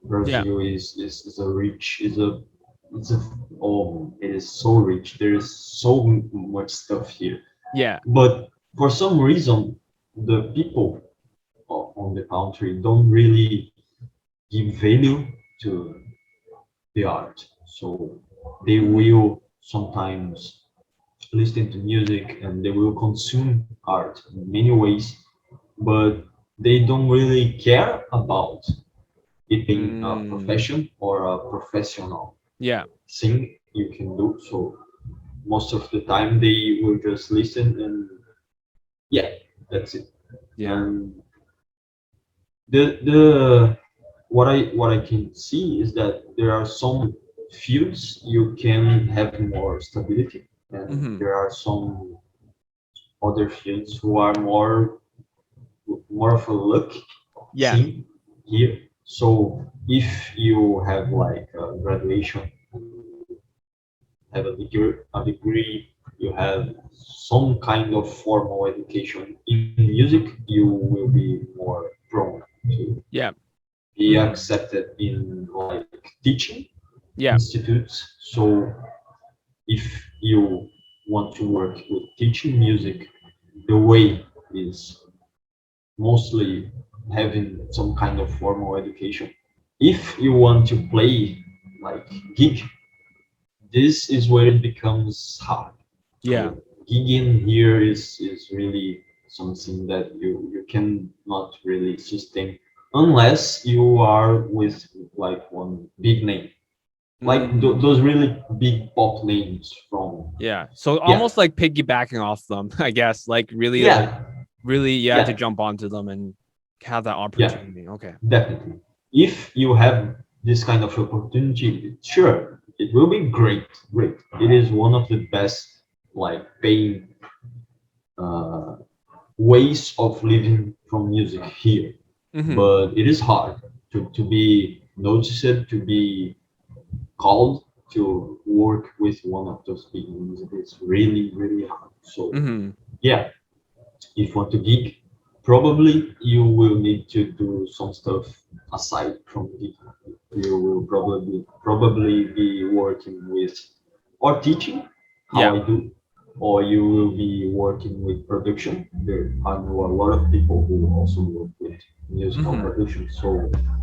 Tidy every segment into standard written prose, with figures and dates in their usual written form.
Yeah. Brazil is a rich is a it's a oh it is so rich. There is so much stuff here. Yeah. But for some reason, the people on the country don't really give value to the art. So they Mm. will sometimes listen to music and they will consume art in many ways, but they don't really care about it being a Mm. profession or a professional Yeah. thing you can do. So most of the time they will just listen and yeah, that's it. Yeah. And the what I can see is that there are some fields you can have more stability, and Hmm. there are some other fields who are more of a luck Yeah. thing here. So if you have like a graduation, have a degree, you have some kind of formal education in music, you will be more prone to Yeah. be Hmm. accepted in like teaching Yeah. institutes. So if you want to work with teaching music, the way is mostly having some kind of formal education. If you want to play like gig, this is where it becomes hard. Yeah. So gigging here is really something that you can not really sustain unless you are with like one big name, like Mm. those really big pop names from Yeah. So yeah almost like piggybacking off them, I guess. Like yeah really, yeah, to yeah jump onto them and have that yeah opportunity. Okay. definitely. If you have this kind of opportunity, sure, it will be great. It is one of the best like paying uh, ways of living from music here, Hmm. but it is hard to be noticed, to be called to work with one of those big names. It's really hard. So Hmm. yeah, if you want to gig, probably you will need to do some stuff aside from gig. You will probably be working with or teaching how Yeah. I do, or you will be working with production. There I know a lot of people who also work with musical Hmm. production. So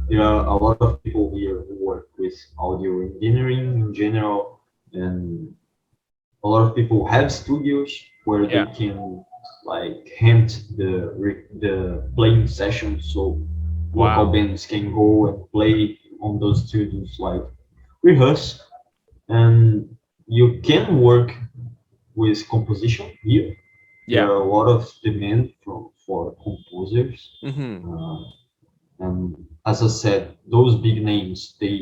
there are a lot of people here who work with audio engineering in general, and a lot of people have studios where they Yeah. can like hand the playing session, so local Wow. bands can go and play on those studios, like rehearse, and you can work with composition here. There Yeah. are a lot of demand for composers, Hmm. uh, and as I said, those big names they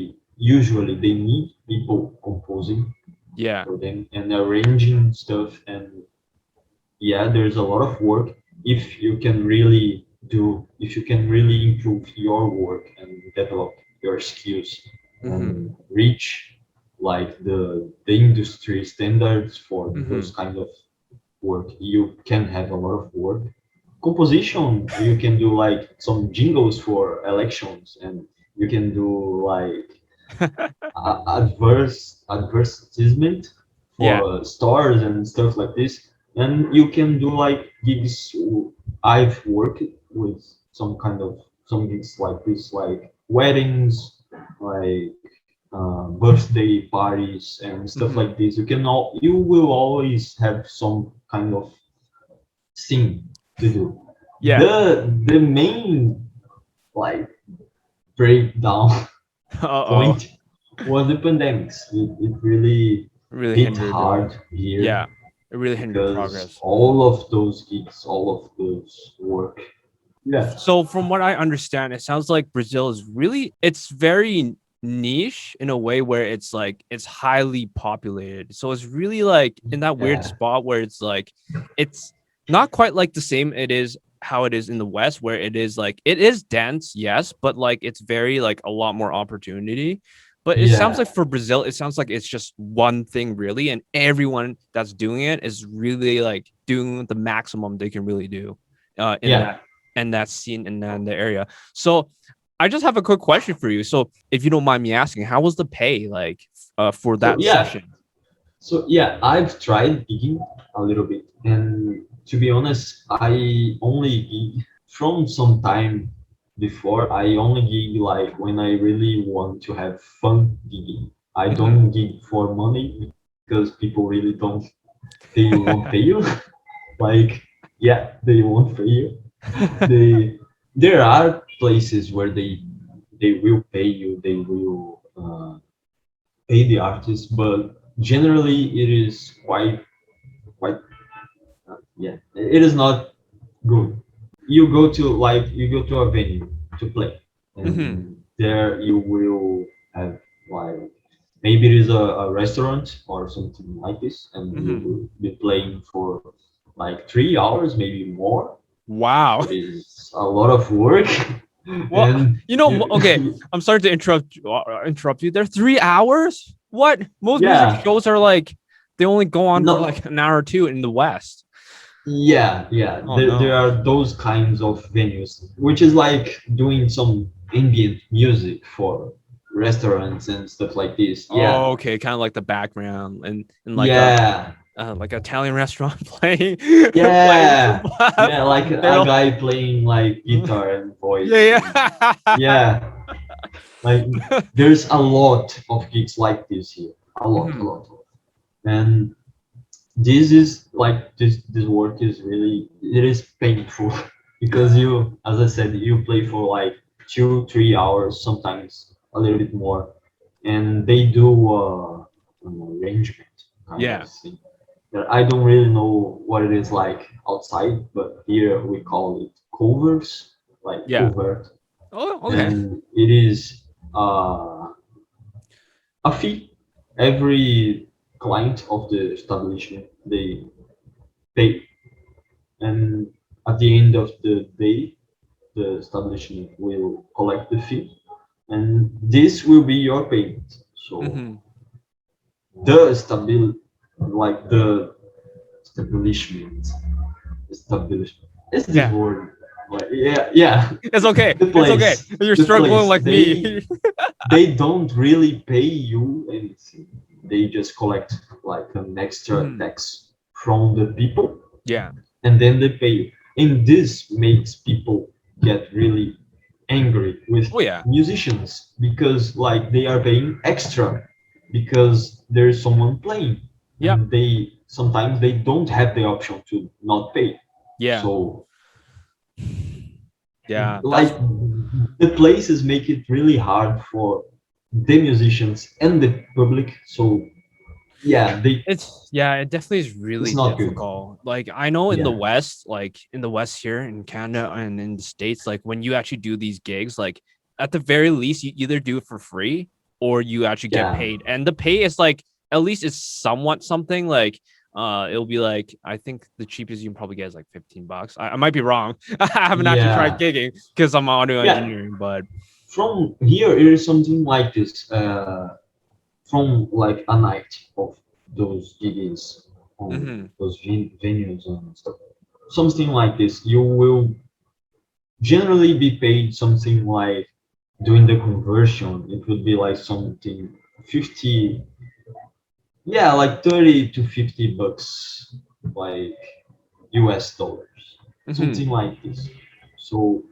need people composing Yeah. for them and arranging stuff. And yeah, there's a lot of work if you can really improve your work and develop your skills Hmm. and reach like the industry standards for those Hmm. kind of work. You can have a lot of work. Composition, you can do like some jingles for elections, and you can do like advertisement Yeah. for stores and stuff like this. And you can do like gigs. I've worked with some gigs like this, like weddings, like birthday parties and stuff Hmm. like this. You will always have some kind of thing to do. Yeah. The main like breakdown Uh-oh. point was the pandemics. It really Really hit hindered hard here yeah. It really hindered because progress. all of those gigs, all of those work. Yeah, So from what I understand, it sounds like Brazil is really it's very niche in a way where it's like it's highly populated. So it's really like in that weird yeah, spot where it's not quite like the same it is how it is in the West, where it is like it is dense, yes, but like it's very like a lot more opportunity. But it sounds like yeah, for Brazil, it sounds like it's just one thing really, and everyone that's doing it is really like doing the maximum they can really do in yeah. that and that scene in the area. So I just have a quick question for you. So, if you don't mind me asking, how was the pay like for So that yeah, session? I've tried gigging a little bit, and to be honest, I only gig from some time before. I only gig like when I really want to have fun gigging. I Hmm. don't gig for money because people really don't. They won't pay you. Like, yeah, they won't pay you. They There are places where they will pay you. They will pay the artist, but generally it is quite yeah, it is not good. You go to a venue to play, Hmm. and there you will have like maybe it is a restaurant or something like this, and you Hmm. will be playing for like 3 hours, maybe more. Wow. It is a lot of work, Well, and okay. I'm sorry to interrupt you. They're 3 hours. What? Most music yeah, shows are like they only go on for no, like an hour or two in the West. yeah. Oh There no. are those kinds of venues, which is like doing some ambient music for restaurants and stuff like this. Yeah, Oh, okay, kind of like the background and yeah, like an Italian restaurant playing playing yeah, yeah. Like a barrel. guy playing like guitar and voice, Yeah, and yeah. yeah, like there's a lot of gigs like this here, a Mhm, lot. And this is like this work is really it is painful because you, as I said, you play for like 2 3 hours, sometimes a little bit more, and they do an arrangement kind of yeah, thing that I don't really know what it is like outside, but here we call it covers, like yeah. covert, Oh, okay. and it is uh, a fee. Every client of the establishment they pay, and at the end of the day, the establishment will collect the fee, and this will be your payment. So Hmm. the stabil, like the establishment, establishment. Is this Yeah, word? Like, yeah. it's okay. The It's okay. place, You're the struggling place. like me. They don't really pay you anything. They just collect like an extra Mhm. tax from the people, Yeah. and then they pay you. And this makes people get really angry with Oh yeah. musicians because like they are paying extra because there is someone playing, Yep. and they sometimes they don't have the option to not pay. Yeah. So Yeah. That's like the places make it really hard for the musicians and the public. So yeah, they it's yeah, it definitely is it's really not good. difficult. Like I know in the Yeah, West, like in the West here in Canada and in the States, like when you actually do these gigs, like at the very least, you either do it for free or you actually get yeah, paid. And the pay is like at least it's somewhat something like it'll be like I think the cheapest you can probably get is like $15. I might be wrong. I haven't actually tried yeah, gigging because I'm audio yeah. engineering, but From here, it is something like this. From like a night of those gigs on mhm, those venues and stuff. Something like this. You will generally be paid something like doing the conversion. It would be like something 50, yeah, like 30 to $50, like US dollars, mhm, something like this. So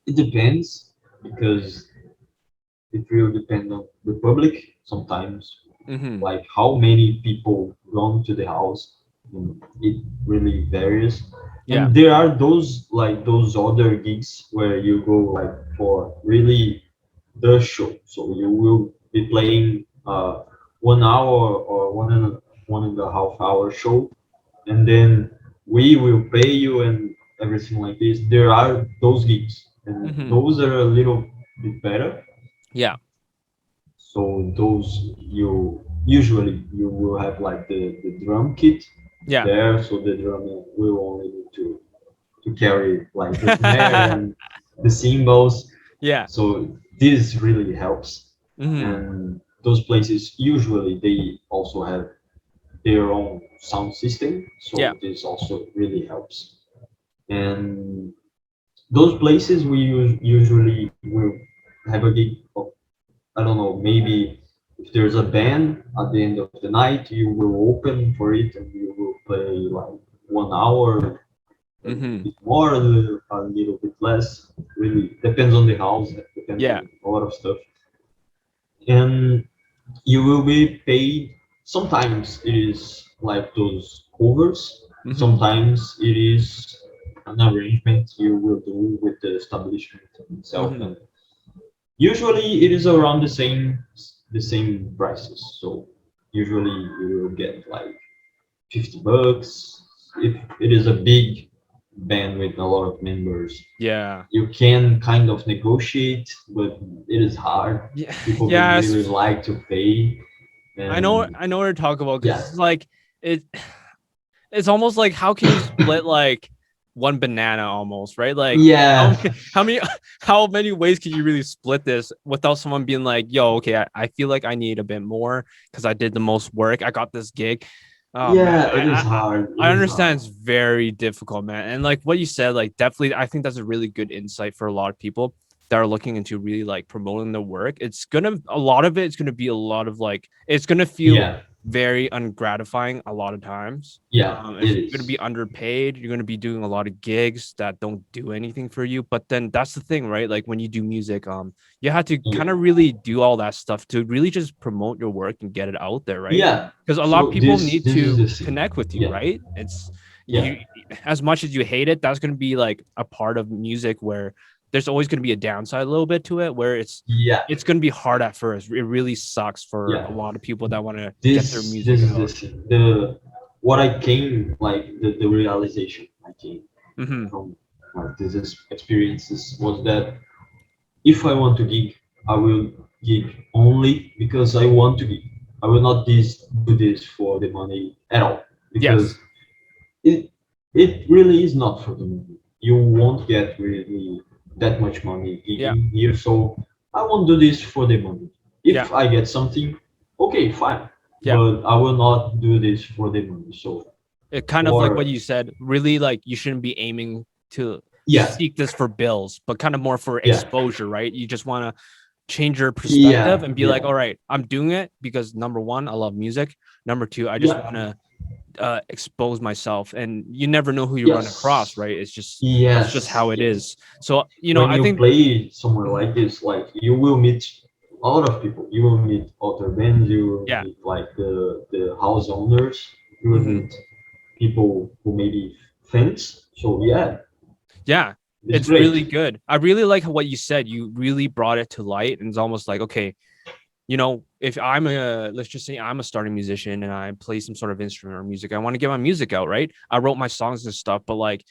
it depends because it will depend on the public sometimes, mhm, like how many people gone to the house. It really varies, yeah, and there are those like those other gigs where you go like for really the show, so you will be playing 1 hour or one and a half hour show, and then we will pay you and everything like this. There are those gigs, and mhm, those are a little bit better. yeah, So those you usually you will have like the drum kit yeah, there, so the drummer will only need to carry like the snare and the cymbals. yeah, So this really helps. mhm, And those places usually they also have their own sound system, yeah. so this also really helps. And those places we usually will have a gig of, I don't know, maybe if there's a band at the end of the night, you will open for it and you will play like 1 hour, a little Mm-hmm. bit more, a little bit less. Really depends on the house, depends Yeah. on a lot of stuff. And you will be paid. Sometimes it is like those covers. Mm-hmm. Sometimes it is an arrangement you will do with the establishment itself, Mm-hmm. and usually it is around the same prices. So usually you will get like $50. If it is a big band with a lot of members, Yeah. you can kind of negotiate, but it is hard. Yeah. People don't Yes. really like to pay, I know. and I know what you're talking about because yeah, it's like it. It's almost like how can you split like one banana almost, right? Like yeah, how many how many ways can you really split this without someone being like, yo, okay, I feel like I need a bit more because I did the most work. I got this gig. Oh man, yeah. It is hard. It I is hard. understand it's very difficult, man. And like what you said, like definitely I think that's a really good insight for a lot of people that are looking into really like promoting the work. It's gonna a lot of it's gonna be a lot of like it's gonna feel Yeah, very ungratifying a lot of times. yeah. If It you're going to is. be underpaid, you're going to be doing a lot of gigs that don't do anything for you. But then that's the thing, right? Like when you do music, you have to Yeah, kind of really do all that stuff to really just promote your work and get it out there, right? yeah. Because a lot of So people this need this is to the thing. connect with you, Yeah, right? It's yeah, you as much as you hate it, that's going to be like a part of music where there's always going to be a downside a little bit to it where yeah, it's going to be hard at first. It really sucks for yeah. a lot of people that want to get their This music is the out. thing. The what I came like the realization I came Hmm. from these experiences was that if I want to gig, I will gig only because I want to gig. I will not do this for the money at all because Yes. it it really is not for the money. You won't get really that much money Yeah. gigging here, so I won't do this for the money. Yeah. If I get something, okay, fine, Yeah. but I will not do this for the money. So It kind of like what for you said, really like you shouldn't be aiming to yeah, seek this for bills, but kind of more for yeah, exposure, right? You just want to change your perspective yeah, and be like, yeah, all right, I'm doing it because number one, I love music. Number two, I just want yeah, to expose myself. And you never know who you run across, yes, right? It's just that's just yes, how it yes. is. So, When I you think play somewhere mhm, like this, like you will meet a lot of people. You will meet other bands. You will yeah. meet like the house owners. You will Hmm. meet people who may be fans. So yeah, Yeah. it's It's really great. good. I really like what you said. You really brought it to light. And it's almost like, okay, if I'm let's just say I'm a starting musician and I play some sort of instrument or music, I want to get my music out, right? I wrote my songs and stuff, but like,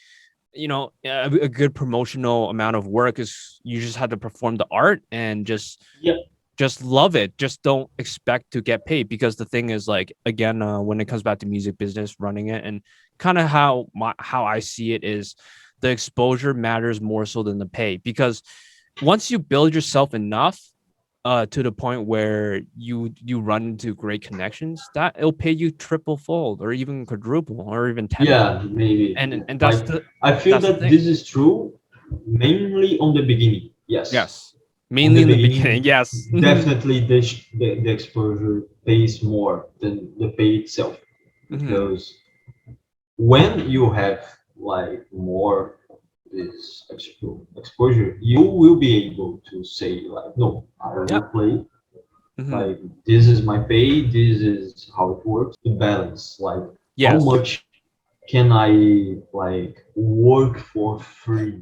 a good promotional amount of work is you just have to perform the art and Yeah, just love it. Just don't expect to get paid because the thing is like again, when it comes back to music business, running it and kind of how I see it is the exposure matters more so than the pay because once you build yourself enough to the point where you run into great connections that it'll pay you triple fold or even quadruple or even tenfold yeah, maybe. and Like I feel that's the that thing. this is true mainly on the beginning. Yes, Yes, on mainly the in the beginning. beginning, Yes. Hmm. definitely the exposure pays more than the pay itself Hmm. because when you have like more this exposure, you will be able to say like, no, I Yeah. will play. Hmm. Like this is my pay. This is how it works. To balance, like how Yes. much can I like work for free?